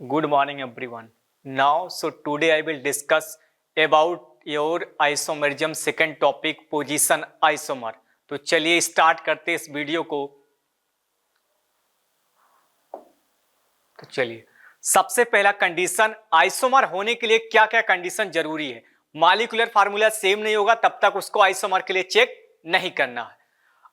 Good morning everyone. Now, today I will discuss about your isomerism second topic position isomer. तो चलिए start करते इस video को। तो चलिए सबसे पहला कंडीशन, आइसोमर होने के लिए क्या क्या कंडीशन जरूरी है। मॉलिक्यूलर फार्मूला सेम नहीं होगा तब तक उसको आइसोमर के लिए चेक नहीं करना है।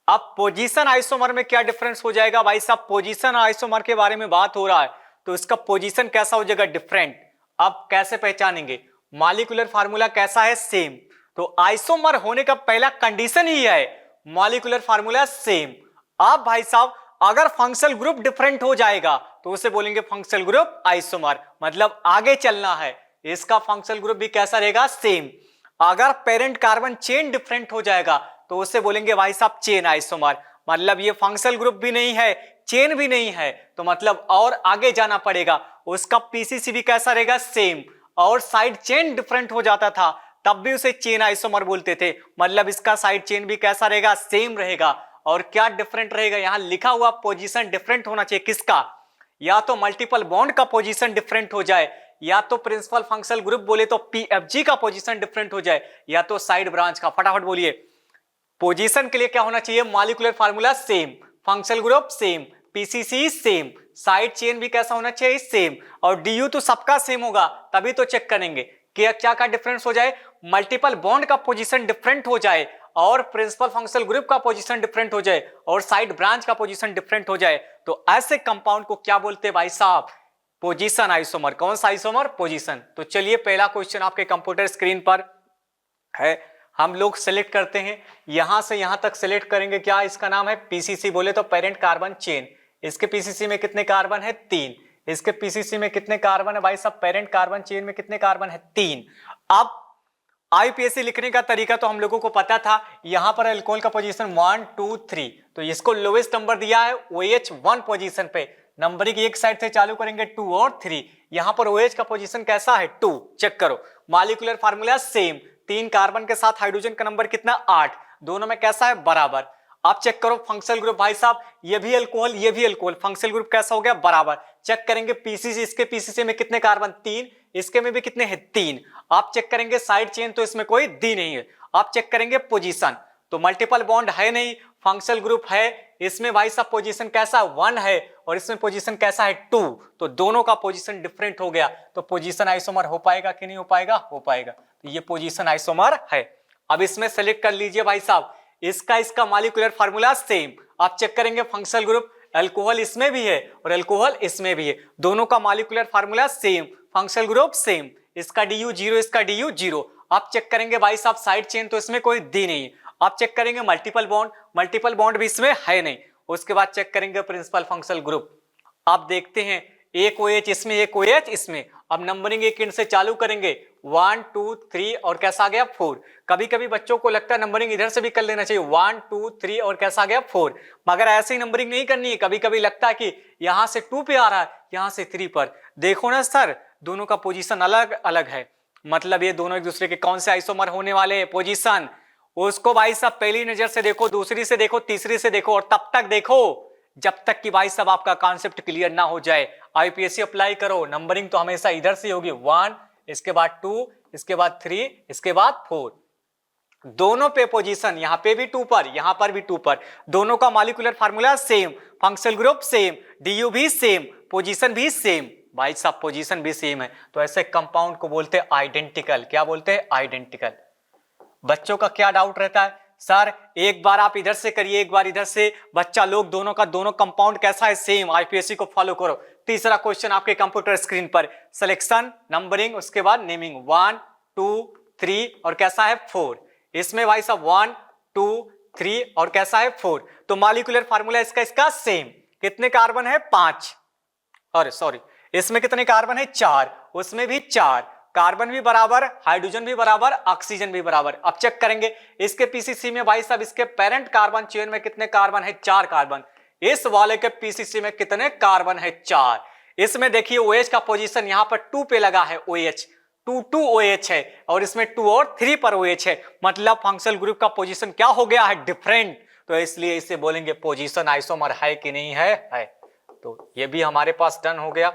अब पोजीशन आइसोमर में क्या डिफरेंस हो जाएगा भाई साहब, पोजीशन आइसोमर के बारे में बात हो रहा है तो इसका पोजीशन कैसा हो जाएगा, डिफरेंट। अब कैसे पहचानेंगे, मॉलिक्यूलर फार्मूला कैसा है, सेम। तो आइसोमर होने का पहला कंडीशन ही है मॉलिक्यूलर फार्मूला सेम। अब भाई साहब अगर फंक्शनल ग्रुप डिफरेंट हो जाएगा तो उसे बोलेंगे फंक्शनल ग्रुप आइसोमर, मतलब आगे चलना है, इसका फंक्शनल ग्रुप भी कैसा रहेगा, सेम। अगर पेरेंट कार्बन चेन डिफरेंट हो जाएगा तो उसे बोलेंगे भाई साहब चेन आइसोमर, मतलब ये फंक्शनल ग्रुप भी नहीं है, चेन भी नहीं है, तो मतलब और आगे जाना पड़ेगा। उसका पीसीसी भी कैसा रहेगा, सेम। और साइड चेन डिफरेंट हो जाता था तब भी उसे चेन आइसोमर बोलते थे, मतलब इसका साइड चेन भी कैसा रहेगा, सेम रहेगा। और क्या डिफरेंट रहेगा, यहां लिखा हुआ पोजीशन डिफरेंट होना चाहिए, किसका, या तो मल्टीपल बॉन्ड का पोजीशन डिफरेंट हो जाए, या तो प्रिंसिपल फंक्शनल ग्रुप बोले तो पीएफजी का पोजीशन डिफरेंट हो जाए, या तो साइड ब्रांच का। फटाफट बोलिए, पोजीशन के लिए क्या होना चाहिए, molecular formula same, functional group same, PCC same, side chain भी कैसा होना चाहिए, सेम। और डीयू तो सबका सेम होगा तभी तो चेक करेंगे कि क्या का डिफरेंस हो जाए, मल्टीपल बॉन्ड का पोजीशन डिफरेंट हो जाए, और प्रिंसिपल फंक्शनल ग्रुप का पोजीशन डिफरेंट हो जाए, और साइड ब्रांच का पोजीशन डिफरेंट हो जाए, तो ऐसे कंपाउंड को क्या बोलते हैं भाई साहब, पोजीशन आइसोमर। कौन सा आइसोमर, पोजीशन। तो चलिए पहला क्वेश्चन आपके कंप्यूटर स्क्रीन पर है, हम लोग सेलेक्ट करते हैं, यहां से यहां तक सेलेक्ट करेंगे, क्या इसका नाम है पीसीसी, बोले तो पेरेंट कार्बन चेन। इसके पीसीसी में कितने कार्बन है, 3। इसके पीसीसी में कितने कार्बन है भाई साहब, पेरेंट कार्बन चेन में कितने कार्बन है, 3। अब आईपीएससी लिखने का तरीका तो हम लोगों को पता था, यहां पर अल्कोहल का पोजीशन 1 2 3, तो इसको लोवेस्ट नंबर दिया है OH 1 पोजीशन पे, नंबरिंग एक साइड से चालू करेंगे 2 और 3, यहां पर OH का पोजीशन कैसा है, 2। चेक करो, मॉलिक्यूलर फार्मूला सेम, 3 कार्बन के साथ हाइड्रोजन का नंबर कितना, 8, दोनों में कैसा है, बराबर। आप चेक करो फंक्शनल ग्रुप भाई साहब, ये भी अल्कोहल ये भी अल्कोहल, फंक्शनल ग्रुप कैसा हो गया, बराबर। चेक करेंगे पीसीसी, इसके पीसीसी में कितने कार्बन, 3, इसके में भी कितने हैं, 3। आप चेक करेंगे साइड चेन तो इसमें कोई दी नहीं है। आप चेक करेंगे पोजीशन, तो मल्टीपल बॉन्ड है नहीं, फंक्शनल ग्रुप है, इसमें भाई साहब पोजीशन कैसा, 1 है, और इसमें पोजीशन कैसा है, 2, तो दोनों का पोजीशन डिफरेंट हो गया, तो पोजीशन आइसोमर हो पाएगा कि नहीं हो पाएगा, हो पाएगा। तो ये पोजीशन आइसोमर है। अब इसमें सेलेक्ट कर लीजिए भाई साहब, इसका मॉलिक्यूलर फार्मूला सेम। आप चेक करेंगे फंक्शनल ग्रुप, अल्कोहल इसमें भी है और अल्कोहल इसमें भी है, दोनों का molecular formula same, functional group same, इसका DU 0 इसका DU 0। आप चेक करेंगे भाई साहब साइड चेन तो इसमें कोई दी नहीं है। आप चेक करेंगे मल्टीपल बॉन्ड भी इसमें है नहीं। उसके बाद चेक करेंगे प्रिंसिपल फंक्शनल ग्रुप, आप देखते हैं एक OH इसमें एक OH इसमें। अब नंबरिंग एक एंड से चालू करेंगे, 1 2 3 और कैसा आ गया, 4। कभी कभी बच्चों को लगता है नंबरिंग इधर से भी कर लेना चाहिए, 1 2 3 और कैसा आ गया, 4, मगर ऐसे ही नंबरिंग नहीं करनी है। कभी कभी लगता है कि यहां से 2 पे आ रहा है, यहां से 3 पर। देखो ना सर, दोनों का पोजीशन अलग अलग है, मतलब ये दोनों एक दूसरे के कौन से आइसोमर होने वाले हैं, पोजीशन। उसको भाई साहब पहली नजर से देखो, दूसरी से देखो, तीसरी से देखो, और तब तक देखो जब तक कि भाई साहब आपका कॉन्सेप्ट क्लियर ना हो जाए। आईपीएससी अप्लाई करो, नंबरिंग तो हमेशा इधर से होगी, 1, इसके बाद 2, इसके बाद 3, इसके बाद 4, दोनों पे पोजीशन, यहां पे भी 2 पर, यहां पर भी 2 पर, दोनों का molecular formula same, functional group same, DU भी सेम, पोजीशन भी सेम। भाई साहब पोजीशन भी सेम है तो ऐसे कंपाउंड को बोलते हैं आइडेंटिकल। क्या बोलते हैं, आइडेंटिकल। बच्चों का क्या डाउट रहता है, सर एक बार आप इधर से करिए एक बार इधर से, बच्चा लोग दोनों का दोनों कंपाउंड कैसा है, सेम। आईपीएससी को फॉलो करो। तीसरा क्वेश्चन आपके कंप्यूटर स्क्रीन पर, सिलेक्शन, नंबरिंग, उसके बाद नेमिंग, 1 2 3 और कैसा है, 4। इसमें भाई साहब 1 2 3 और कैसा है, 4। तो मॉलिक्यूलर फार्मूला इसका सेम। कितने कार्बन है, 5, अरे सॉरी, इसमें कितने कार्बन है, 4, उसमें भी 4, कार्बन भी बराबर, हाइड्रोजन भी बराबर, ऑक्सीजन भी बराबर। अब चेक करेंगे इसके पीसीसी में भाई साहब, इसके पेरेंट कार्बन चेन में कितने कार्बन है, 4 कार्बन। इस वाले के पीसीसी में कितने कार्बन है, 4। इसमें देखिए OH का पोजीशन यहां पर 2 पे लगा है, OH 2 OH है, और इसमें 2 और 3 पर OH है, मतलब फंक्शनल ग्रुप का पोजीशन क्या हो गया है, डिफरेंट। तो इसलिए इसे बोलेंगे पोजीशन आइसोमर है कि नहीं है, है। तो ये भी हमारे पास डन हो गया।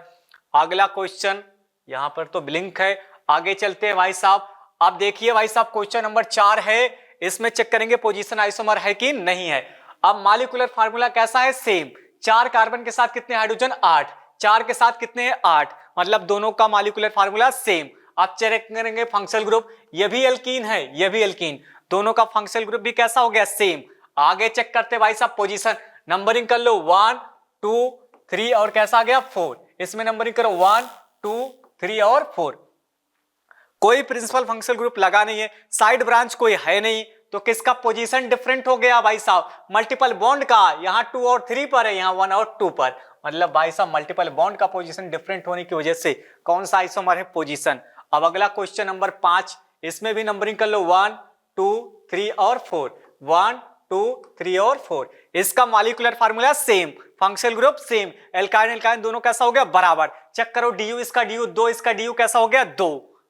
अगला क्वेश्चन, यहां पर तो ब्लिंक है, आगे चलते हैं भाई साहब। अब देखिए भाई साहब क्वेश्चन नंबर 4 है, इसमें चेक करेंगे पोजीशन आइसोमर है कि नहीं है। अब मॉलिक्यूलर फार्मूला कैसा है, सेम। 4 कार्बन के साथ कितने हाइड्रोजन, 8, 4 के साथ कितने हैं, 8, मतलब दोनों का मॉलिक्यूलर फार्मूला सेम। अब चेक करेंगे फंक्शनल ग्रुप, ये भी एल्कीन है, ये भी एल्कीन, दोनों का फंक्शनल ग्रुप भी कैसा हो गया, सेम। आगे चेक करते भाई साहब पोजीशन, नंबरिंग कर लो 1 2 3 और कैसा आ गया 4, इसमें नंबरिंग करो 1 2 3 और 4। कोई प्रिंसिपल फंक्शनल ग्रुप लगा नहीं है, साइड ब्रांच कोई है नहीं, तो किसका पोजीशन डिफरेंट हो गया भाई साहब, मल्टीपल बॉन्ड का। यहां 2 और 3 पर है, यहां 1 और 2 पर, मतलब भाई साहब मल्टीपल बॉन्ड का पोजीशन डिफरेंट होने की वजह से कौन सा आइसोमर है, पोजीशन। अब अगला क्वेश्चन नंबर 5, इसमें भी नंबरिंग कर लो 1 2 3 और 4, 1 2 3 और 4। इसका molecular formula same, functional group same, alkyne alkyne दोनों कैसा हो गया, बराबर। चेक करो डीयू, इसका डीयू 2, इसका डीयू कैसा हो गया 2,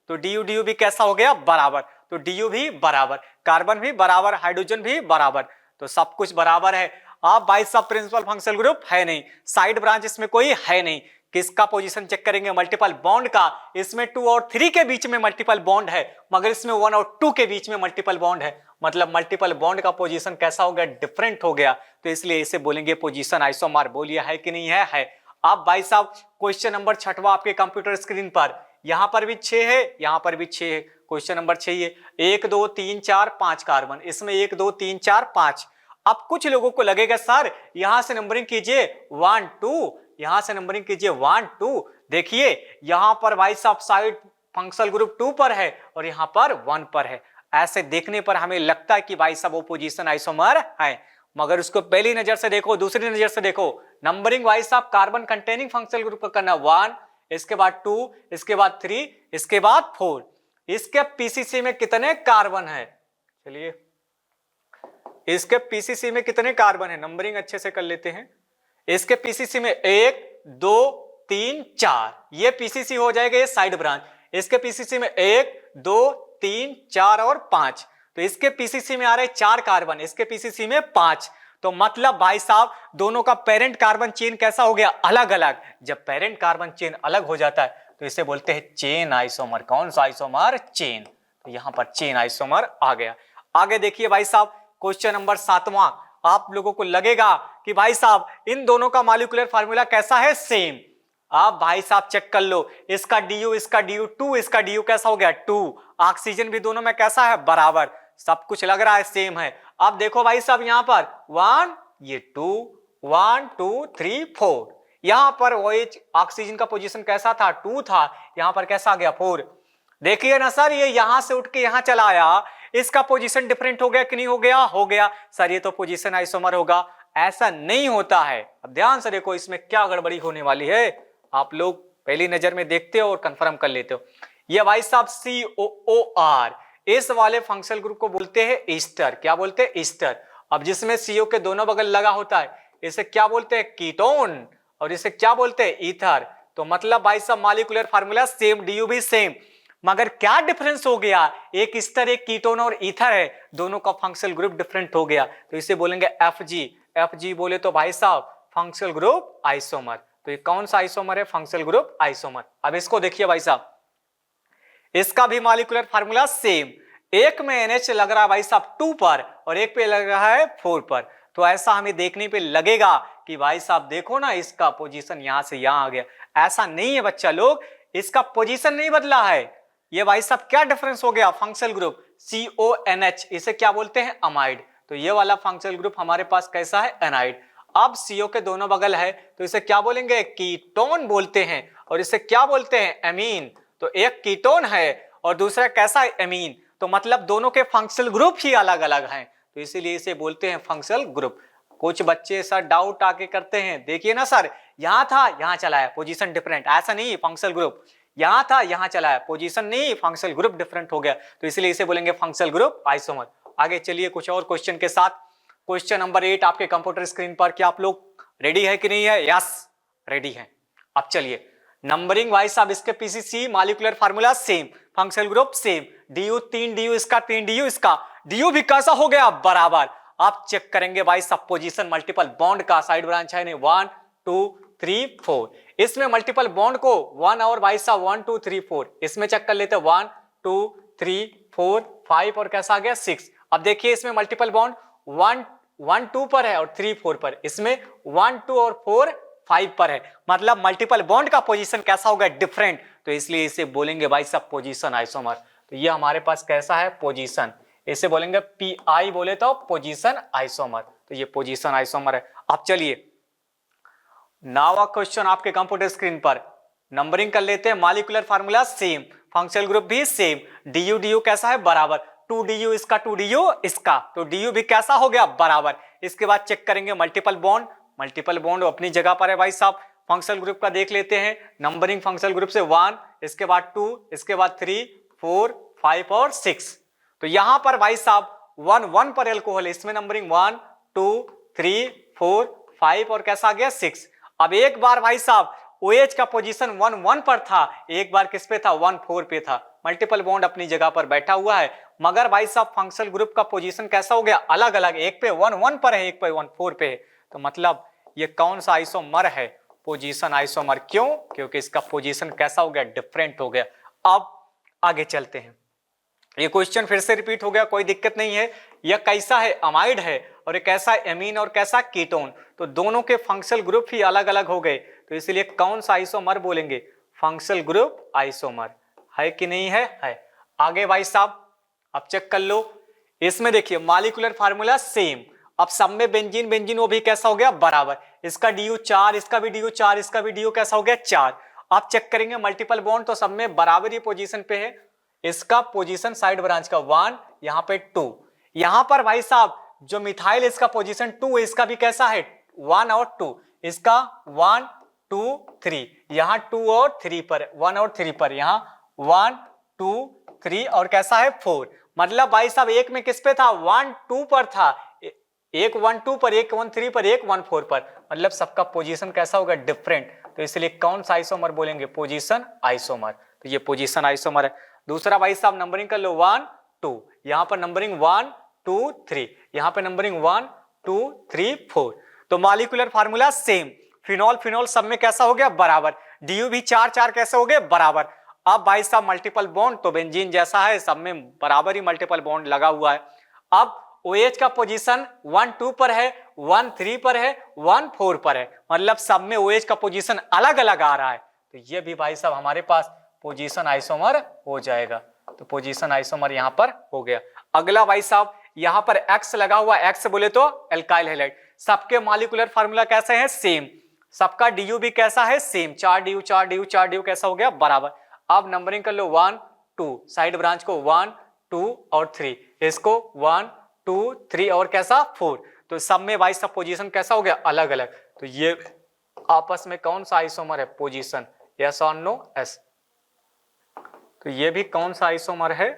तो डीयू डीयू भी कैसा हो गया, बराबर। तो डीयू भी बराबर, कार्बन भी बराबर, हाइड्रोजन भी बराबर, तो सब कुछ बराबर है। अब भाई सब प्रिंसिपल फंक्शनल ग्रुप है नहीं, साइड ब्रांच इसमें कोई है नहीं, किसका पोजीशन चेक करेंगे, मल्टीपल बॉन्ड का। इसमें 2 और 3 के बीच में मल्टीपल बॉन्ड है, मगर इसमें 1 और 2 के बीच में मल्टीपल बॉन्ड है, मतलब मल्टीपल बॉन्ड का पोजीशन कैसा हो गया, डिफरेंट हो गया, तो इसलिए इसे बोलेंगे पोजीशन आइसोमर। बोलिए है कि नहीं है। अब भाई साहब क्वेश्चन नंबर 6वां आपके कंप्यूटर स्क्रीन पर, यहां पर भी 6 है, यहां पर भी 6 है, क्वेश्चन नंबर 6 ये 1 2 3 4 5 कार्बन, इसमें 1 2 3 4 5। अब कुछ लोगों को लगेगा सर यहां से नंबरिंग कीजिए 1 2, यहां से नंबरिंग कीजिए 1 2, देखिए यहां पर भाई साहब साइड फंक्शनल ग्रुप 2 पर है और यहां पर 1 पर है, ऐसे देखने पर हमें लगता है कि भाई साहब वो पोजीशन आइसोमर है, मगर उसको पहली नजर से देखो, दूसरी नजर से देखो, नंबरिंग भाई साहब कार्बन कंटेनिंग फंक्शनल ग्रुप का करना 1, इसके बाद 2, इसके बाद 3, इसके बाद 4। इसके पीसीसी में कितने कार्बन है, चलिए इसके पीसीसी में कितने कार्बन है, नंबरिंग अच्छे से कर लेते हैं। इसके पीसीसी में 1 2 3 4, ये पीसीसी हो जाएगा, ये साइड ब्रांच। इसके पीसीसी में 1 2 3 4 और 5, तो इसके पीसीसी में आ रहे 4 कार्बन, इसके पीसीसी में 5, तो मतलब भाई साहब दोनों का पेरेंट कार्बन चेन कैसा हो गया, अलग अलग। जब पेरेंट कार्बन चेन अलग हो जाता है तो इसे बोलते हैं चेन आइसोमर। कौन सा आइसोमर, चेन, तो यहां पर चेन आइसोमर आ गया। आगे देखिए भाई साहब क्वेश्चन नंबर 7वां, आप लोगों को लगेगा कि भाई साहब इन दोनों का मॉलिक्यूलर फार्मूला कैसा है, सेम। आप भाई साहब चेक कर लो, इसका डीयू 2, इसका डीयू कैसा हो गया 2, ऑक्सीजन भी दोनों में कैसा है, बराबर, सब कुछ लग रहा है सेम है। अब देखो भाई साहब यहां पर 1 ये 2 1 2 3 4, यहां पर OH ऑक्सीजन का पोजीशन कैसा था, 2 था, यहां पर कैसा आ गया 4। देखिए ना सर ये यहां से उठ के यहां चला आया, इसका पोजीशन डिफरेंट हो गया कि नहीं हो गया, हो गया सर, ये तो पोजीशन आइसोमर होगा। ऐसा नहीं होता है, अब ध्यान से देखो इसमें क्या गड़बड़ी होने वाली है, आप लोग पहली नजर में देखते हो और कंफर्म कर लेते हो। ये भाई साहब COOR, इस वाले फंक्शनल ग्रुप को बोलते हैं ईस्टर, क्या बोलते हैं, ईस्टर। अब जिसमें CO के दोनों बगल लगा होता है इसे क्या बोलते हैं, कीटोन, और इसे क्या बोलते हैं, ईथर। तो मतलब भाई साहब मॉलिक्यूलर फार्मूला सेम, डीयू भी सेम, मगर क्या डिफरेंस हो गया, एक ईस्टर एक कीटोन और ईथर है, दोनों का फंक्शनल ग्रुप डिफरेंट हो गया, तो इसे बोलेंगे FG बोले तो भाई साहब फंक्शनल ग्रुप आइसोमर। तो ये कौन सा आइसोमर है, फंक्शनल ग्रुप आइसोमर। अब इसको देखिए भाई साहब, इसका भी मॉलिक्यूलर फार्मूला सेम, एक में NH लग रहा है भाई साहब 2 पर और एक पे लग रहा है 4 पर, तो ऐसा हमें देखने पे लगेगा कि भाई साहब देखो ना इसका पोजीशन यहां से यहां आ गया। ऐसा नहीं है बच्चा लोग, इसका पोजीशन नहीं बदला है, ये भाई साहब क्या डिफरेंस हो गया, फंक्शनल ग्रुप CONH, इसे क्या बोलते हैं, अमाइड। तो ये वाला फंक्शनल ग्रुप हमारे पास कैसा है, एनाइड। अब CO के दोनों बगल है तो इसे क्या बोलेंगे, कीटोन बोलते हैं, और इसे क्या बोलते हैं, एमीन। तो एक कीटोन है और दूसरा कैसा है, एमीन, तो मतलब दोनों के फंक्शनल ग्रुप ही अलग अलग हैं, तो इसीलिए इसे बोलते हैं फंक्शनल ग्रुप। कुछ बच्चे सर डाउट आके करते हैं, देखिए ना सर यहां था यहां चला है, पोजीशन डिफरेंट, ऐसा नहीं, फंक्शनल ग्रुप यहां था यहां चला है, पोजीशन नहीं, फंक्शनल ग्रुप डिफरेंट हो गया, तो इसलिए इसे बोलेंगे फंक्शनल ग्रुप आइसोमर। आगे चलिए कुछ और क्वेश्चन के साथ। क्वेश्चन नंबर 8 आपके कंप्यूटर स्क्रीन पर, क्या आप लोग रेडी है कि नहीं है, यस रेडी है। अब चलिए नंबरिंग भाई साहब, इसके PCC molecular formula same, functional group same, DU 3 DU इसका 3 डीयू इसका, डीयू भी कैसा हो गया, बराबर। आप चेक करेंगे भाई सब पोजीशन मल्टीपल बॉन्ड का, साइड ब्रांच है नहीं, 1 2 3 4, इसमें मल्टीपल बॉन्ड को 1 और भाई साहब 1 2 3 4 इसमें चेक कर लेते हैं 1 2 3 4 5 और कैसा आ गया 6। अब देखिए इसमें मल्टीपल बॉन्ड 1 1 2 पर है और 3 4 पर, इसमें 1 2 और 4 5 पर है, मतलब मल्टीपल बॉन्ड का पोजीशन कैसा होगा डिफरेंट, तो इसलिए इसे बोलेंगे भाई साहब पोजीशन आइसोमर। तो ये हमारे पास कैसा है पोजीशन, इसे बोलेंगे पीआई बोले तो पोजीशन आइसोमर, तो ये पोजीशन आइसोमर है। अब चलिए नाउ अ क्वेश्चन आपके कंप्यूटर स्क्रीन पर, नंबरिंग कर लेते हैं। Molecular formula same, functional group भी सेम, डीयू डीयू कैसा है बराबर, 2 डीयू इसका 2 डीयू इसका, तो डीयू भी कैसा हो गया बराबर। इसके बाद चेक करेंगे मल्टीपल बॉन्ड, मल्टीपल बॉन्ड अपनी जगह पर है भाई साहब। फंक्शनल ग्रुप का देख लेते हैं, नंबरिंग फंक्शनल ग्रुप से 1, इसके बाद 2, इसके बाद 3 4 5 और 6। तो यहां पर भाई साहब 1 1 पर एल्कोहल है, इसमें नंबरिंग 1 2 3 4 5 और कैसा आ गया 6। अब एक बार भाई साहब OH का पोजीशन 1 1 पर था, एक बार किस पे था 1 4 पे था, मल्टीपल बॉन्ड अपनी जगह पर बैठा हुआ है, मगर भाई साहब फंक्शनल ग्रुप का पोजीशन कैसा हो गया अलग अलग, एक पे 1 1 पर है, एक पे 1 4 पे है, तो मतलब ये कौन सा आइसोमर है पोजीशन आइसोमर, क्यों, क्योंकि इसका पोजीशन कैसा हो गया डिफरेंट हो गया। अब आगे चलते हैं, ये क्वेश्चन फिर से रिपीट हो गया, कोई दिक्कत नहीं है। यह कैसा है अमाइड है और एक कैसा एमीन और कैसा कीटोन, तो दोनों के फंक्शनल ग्रुप ही अलग अलग हो गए, तो इसलिए कौन सा आइसोमर बोलेंगे फंक्शनल ग्रुप आइसोमर, है कि नहीं है, है। आगे भाई साहब अब चेक कर लो, इसमें देखिए मॉलिक्यूलर फार्मूला सेम, अब सब में बेंजीन बेंजीन वो भी कैसा हो गया बराबर, इसका डीयू 4, इसका भी डीयू 4, इसका भी डीयू कैसा हो गया 4। आप चेक करेंगे मल्टीपल बॉन्ड तो सब में बराबर ही पोजीशन पे है, इसका पोजीशन साइड ब्रांच का 1, यहां पे 2, यहां पर भाई साहब जो मिथाइल इसका पोजीशन 2 है, इसका भी कैसा है 1 और 2, इसका 1 2 3, यहां 2 और 3 पर 1 और 3 पर, यहां 1 2 3 और कैसा है 4, मतलब भाई साहब एक में किस पे था 1 2 पर था, एक 1 2 पर, एक 1 3 पर, एक 1 4 पर, मतलब सबका पोजीशन कैसा होगा डिफरेंट, तो इसलिए कौन सा आइसोमर बोलेंगे पोजीशन आइसोमर, तो ये पोजीशन आइसोमर है। दूसरा भाई साहब नंबरिंग कर लो 1 2, यहां पर नंबरिंग 1 2 3, यहां पर नंबरिंग 1 2 3 4, तो molecular formula same, phenol phenol सब में कैसा हो गया बराबर, डीयू भी 4 4 कैसे हो गए बराबर। अब भाई साहब मल्टीपल बॉन्ड तो बेंजीन जैसा है, सब में बराबर ही मल्टीपल बॉन्ड लगा हुआ है। अब OH का पोजीशन 1 2 पर है, 1 3 पर है, 1 4 पर है, मतलब सब में OH का पोजीशन अलग अलग आ रहा है, तो ये भी भाई साहब हमारे पास पोजीशन आइसोमर हो जाएगा, तो पोजीशन आइसोमर यहां पर हो गया। अगला भाई साहब यहां पर X लगा हुआ, X बोले तो एल्काइल हैलाइड, सबके मॉलिक्यूलर फार्मूला कैसे हैं सेम, सबका डीयू भी कैसा है सेम, 4 डीयू 4 डीयू 4 डीयू कैसा हो गया बराबर। अब नंबरिंग कर लो 1 2, साइड ब्रांच को 1 2 और 3, इसको 1 2 3 और कैसा 4, तो सब में भाई सब पोजीशन कैसा हो गया अलग अलग, तो ये आपस में कौन सा आइसोमर है पोजीशन, यस और नो एस, तो ये भी कौन सा आइसोमर है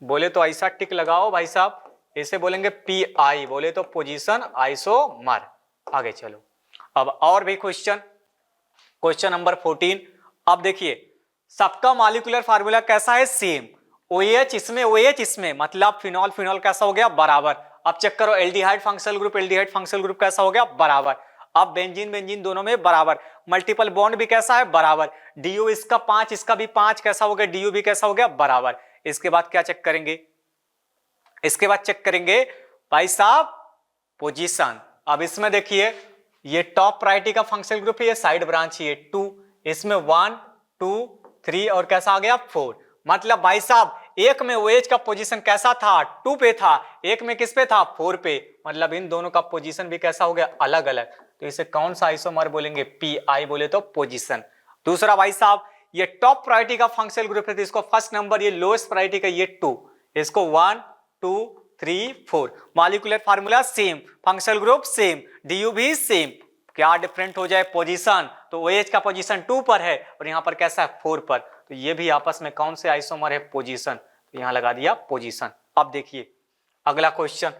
बोले तो ऐसा टिक लगाओ भाई साहब, इसे बोलेंगे पी आई, बोले तो पोजीशन आइसोमर। आगे चलो, अब और भी क्वेश्चन, क्वेश्चन नंबर 14। अब देखिए सबका मॉलिक्यूलर फार्मूला कैसा है सेम, OH इसमें OH इसमें, मतलब फिनॉल फिनॉल कैसा हो गया बराबर। अब चेक करो aldehyde functional group aldehyde functional group कैसा हो गया बराबर। अब बेंजीन बेंजीन दोनों में बराबर, मल्टीपल बॉन्ड भी कैसा है बराबर, डीयू इसका 5 इसका भी 5 कैसा हो गया, डीयू भी कैसा हो गया बराबर। इसके बाद क्या चेक करेंगे, इसके बाद चेक करेंगे भाई साहब पोजीशन। अब इसमें देखिए ये टॉप प्रायोरिटी का फंक्शनल ग्रुप है, ये साइड ब्रांच है 2, इसमें 1 2 3 और कैसा आ गया 4, मतलब भाई साहब एक में OH का पोजीशन कैसा था 2 पे था, एक में किस पे था 4 पे, मतलब इन दोनों का पोजीशन भी कैसा हो गया अलग अलग, तो इसे कौन सा आइसोमर बोलेंगे पीआई, बोले तो पोजीशन। दूसरा भाई साहब ये टॉप प्रायोरिटी का फंक्शनल ग्रुप है, तो इसको फर्स्ट नंबर, ये लोएस्ट प्रायोरिटी का ये 2, इसको 1 2 3 4, molecular formula same, functional group same, DU भी सेम, क्या डिफरेंट हो जाए पोजीशन, तो OH का पोजीशन 2 पर है और यहाँ पर कैसा है 4 पर, तो ये भी आपस में कौन से आइसोमर है पोजीशन, तो यहां लगा दिया पोजीशन। अब देखिए अगला क्वेश्चन,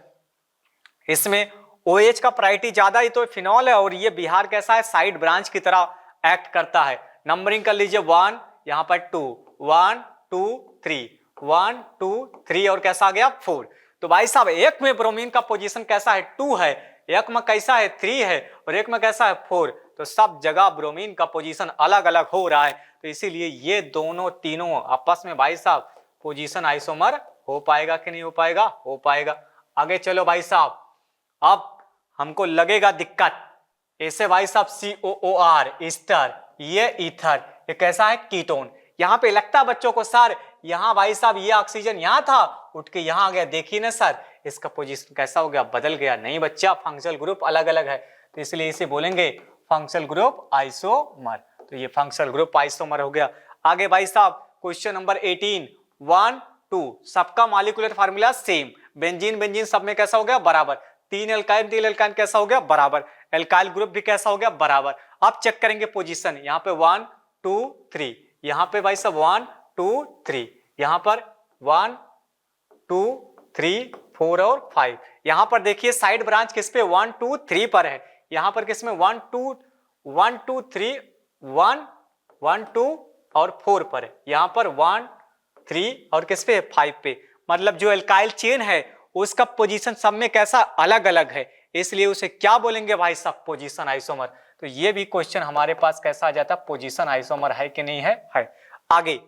इसमें OH का प्रायोरिटी ज्यादा ही तो फिनॉल है और ये बिहार कैसा है साइड ब्रांच की तरह एक्ट करता है। नंबरिंग कर लीजिए 1, यहां पर 2 1 2 3 1 2 3 और कैसा आ गया 4, तो भाई साहब एक में ब्रोमीन का पोजीशन कैसा है 2 है, एक में कैसा है 3 है और एक में कैसा है 4, तो सब जगह ब्रोमीन का पोजीशन अलग अलग हो रहा है, तो इसीलिए ये दोनों तीनों आपस में भाई साहब पोजीशन आइसोमर हो पाएगा कि नहीं हो पाएगा? हो पाएगा। आगे चलो भाई साहब, अब हमको लगेगा दिक्कत, ऐसे भाई साहब COOR ईस्टर, ये ईथर, ये कैसा है? कीटोन। यहाँ पे लगता है बच्चों को सर यहाँ भाई साहब ये ऑक्सीजन यहाँ था उठ के यहाँ आ गया, देखिए ना सर इसका पोजीशन कैसा हो गया? बदल गया। नहीं बच्चा, फंक्शनल ग्रुप अलग अलग है, तो इसलिए इसे बोलेंगे फंक्शनल ग्रुप आइसोमर। तो ये फंक्शनल ग्रुप आइसोमर हो गया। आगे भाई साहब क्वेश्चन नंबर 18, 1, 2 सबका molecular formula same, benzene benzene सब में कैसा हो गया? बराबर। तीन एल्काइन कैसा हो गया? बराबर। एल्काइल ग्रुप भी कैसा हो गया? बराबर। अब चेक करेंगे पोजीशन, यहाँ पे 1 2 3, यहाँ पे भाई साहब 1 2 3, यहाँ पर 1 2 3 4 और 5। यहाँ पर देखिए साइड ब्रांच किस पे? 1 2 3 पर है। यहाँ पर किसमें? 1 2 3 1 1 2 और 4 पर है। यहाँ पर 1 3 और किस पे? 5 पे। मतलब जो एल्काइल चेन है उसका पोजीशन सब में कैसा? अलग अलग है, इसलिए उसे क्या बोलेंगे भाई साहब? Position isomer. तो ये भी क्वेश्चन हमारे पास कैसा आ जाता है? पोजीशन आइसोमर है कि नहीं है? है। आगे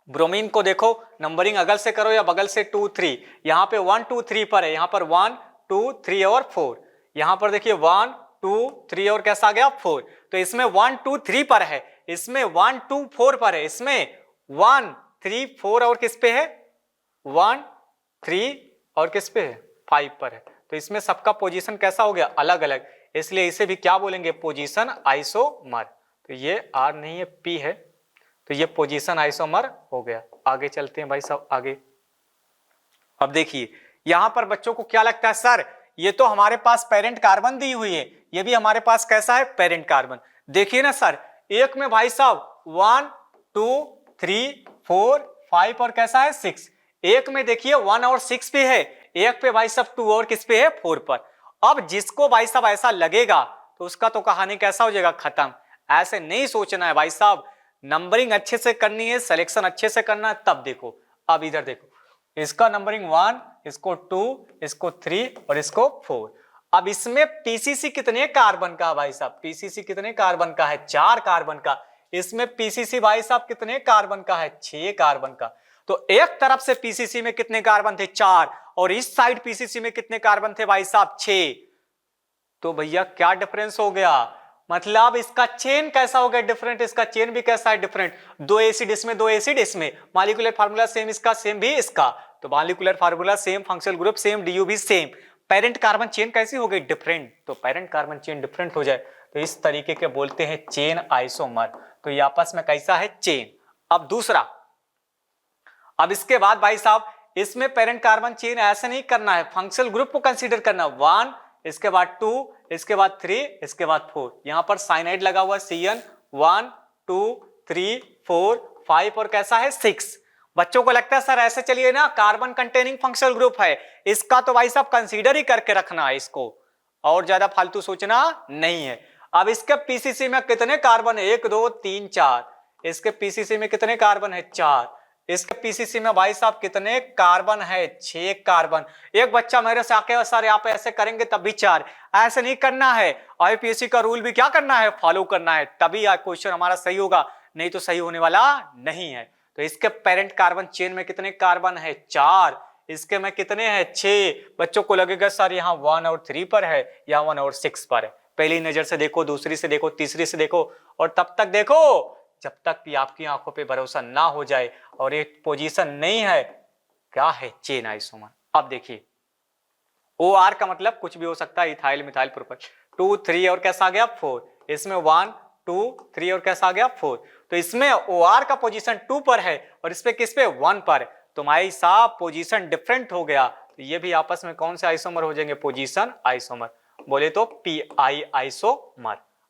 ब्रोमीन को देखो, नंबरिंग अगल से करो या बगल से? 2 3, यहाँ पे 1 2 3 पर है, यहाँ पर 1 2 3 और 4, यहाँ पर देखिए 1 2 3 और कैसा आ गया? 4। तो इसमें 1 2 3 पर है, इसमें 1 2 4 पर है, इसमें 1 3 4 और किस पे है? 1 3 और किस पे है? 5 पर है। तो इसमें सबका पोजीशन कैसा हो गया? अलग अलग, इसलिए इसे भी क्या बोलेंगे? Position isomer. तो ये R नहीं है, P है, तो ये पोजीशन आइसोमर हो गया। आगे चलते हैं भाई साहब आगे। अब देखिए यहां पर बच्चों को क्या लगता है? सर ये तो हमारे पास पेरेंट कार्बन दी हुई है, ये भी हमारे पास कैसा है? Parent carbon. देखिए ना सर, एक में भाई साहब 1 2 3 4 5 और कैसा है? 6। एक में देखिए 1 और 6 पे है, एक पे भाई साहब 2 और किस पे है? 4 पर। अब जिसको भाई साहब ऐसा लगेगा तो उसका तो कहानी कैसा हो जाएगा? खत्म। ऐसे नहीं सोचना है भाई साहब, नंबरिंग अच्छे से करनी है, सिलेक्शन अच्छे से करना है, तब देखो। अब इधर देखो, इसका नंबरिंग 1, इसको 2, इसको 3 और इसको 4। अब इसमें पीसीसी कितने कार्बन का? भाई साहब पीसीसी कितने कार्बन का है? 4 कार्बन का। इसमें पीसीसी भाई साहब कितने कार्बन का है? 6 कार्बन का। तो एक तरफ से पीसीसी में कितने कार्बन थे? 4, और इस साइड पीसीसी में कितने कार्बन थे भाई साहब? 6। तो भैया क्या डिफरेंस हो गया? मतलब इसका चेन कैसा हो गया? डिफरेंट। इसका चेन भी कैसा है? डिफरेंट। 2 एसिड इसमें, 2 एसिड इसमें, मॉलिक्यूलर फार्मूला सेम इसका, सेम भी इसका, तो molecular formula same, functional group same, DU भी सेम। पेरेंट कार्बन चेन कैसी हो गई? डिफरेंट। तो पेरेंट कार्बन चेन डिफरेंट हो जाए तो इस तरीके के बोलते हैं चेन आइसोमर। तो ये आपस में कैसा है? चेन। अब दूसरा, अब इसके बाद भाई साहब इसमें पेरेंट कार्बन चेन ऐसे नहीं करना है, फंक्शनल ग्रुप को कंसीडर करना। 1, इसके बाद 2, इसके बाद 3, इसके बाद 4। यहां पर साइनाइड लगा हुआ CN, 1 2 3 4 5 और कैसा है? 6। बच्चों को लगता है सर ऐसे चलिए ना, कार्बन कंटेनिंग फंक्शनल ग्रुप है, इसका तो भाई साहब कंसीडर ही करके रखना है इसको, और ज्यादा फालतू सोचना नहीं है। अब इसके पीसीसी में कितने कार्बन है? 1 2 3 4। इसके पीसीसी में कितने कार्बन है? 4। इसके पीसीसी में भाई साहब कितने कार्बन है? 6 कार्बन। एक बच्चा मेरे से आके सर यहाँ पे ऐसे करेंगे तब भी 4, ऐसे नहीं करना है। आईपीएससी का रूल भी क्या करना है? फॉलो करना है, तभी क्वेश्चन हमारा सही होगा, नहीं तो सही होने वाला नहीं है। तो इसके पेरेंट कार्बन चेन में कितने कार्बन है? 4। इसके में कितने हैं? 6। बच्चों को लगेगा सर यहाँ 1 और 3 पर है या 1 और 6 पर है। पहली नजर से देखो, दूसरी से देखो, तीसरी से देखो, और तब तक देखो जब तक कि आपकी आंखों पे भरोसा ना हो जाए और ये पोजीशन नहीं है। क्या है? Chain isomer. अब देखिए OR का मतलब कुछ भी हो सकता है, इथाइल मिथाइल प्रोपेन। 2 3 और कैसा आ गया? 4। इसमें 1 2 3 और कैसा आ गया? 4। तो इसमें OR का पोजीशन 2 पर है और इस पे किस पे? 1 पर। तो भाई साहब पोजीशन डिफरेंट हो गया, तो ये भी आपस में कौन से आइसोमर हो जाएंगे? Position isomer. बोले तो PI आइसोमर।